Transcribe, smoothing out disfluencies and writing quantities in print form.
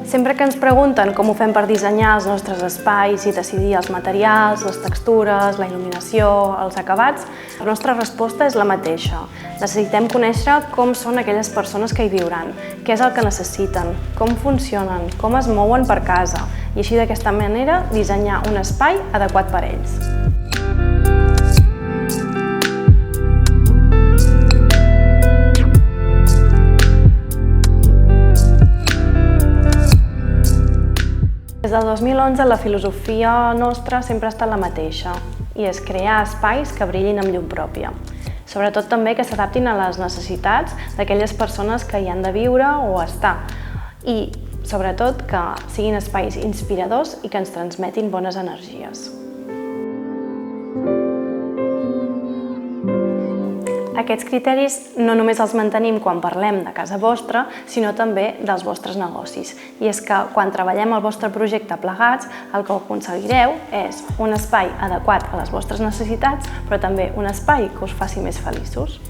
Sempre que ens pregunten com ho fem per dissenyar els nostres espais i decidir els materials, les textures, la il·luminació, els acabats, la nostra resposta és la mateixa. Necessitem conèixer com són aquelles persones que hi viuran, què és el que necessiten, com funcionen, com es mouen per casa i així d'aquesta manera dissenyar un espai adequat per a ells. Des del 2011 la filosofia nostra sempre ha estat la mateixa i és crear espais que brillin amb llum pròpia. Sobretot també que s'adaptin a les necessitats d'aquelles persones que hi han de viure o estar i sobretot que siguin espais inspiradors i que ens transmetin bones energies. Aquests criteris no només els mantenim quan parlem de casa vostra, sinó també dels vostres negocis. I és que quan treballem el vostre projecte plegats, el que aconseguireu és un espai adequat a les vostres necessitats, però també un espai que us faci més feliços.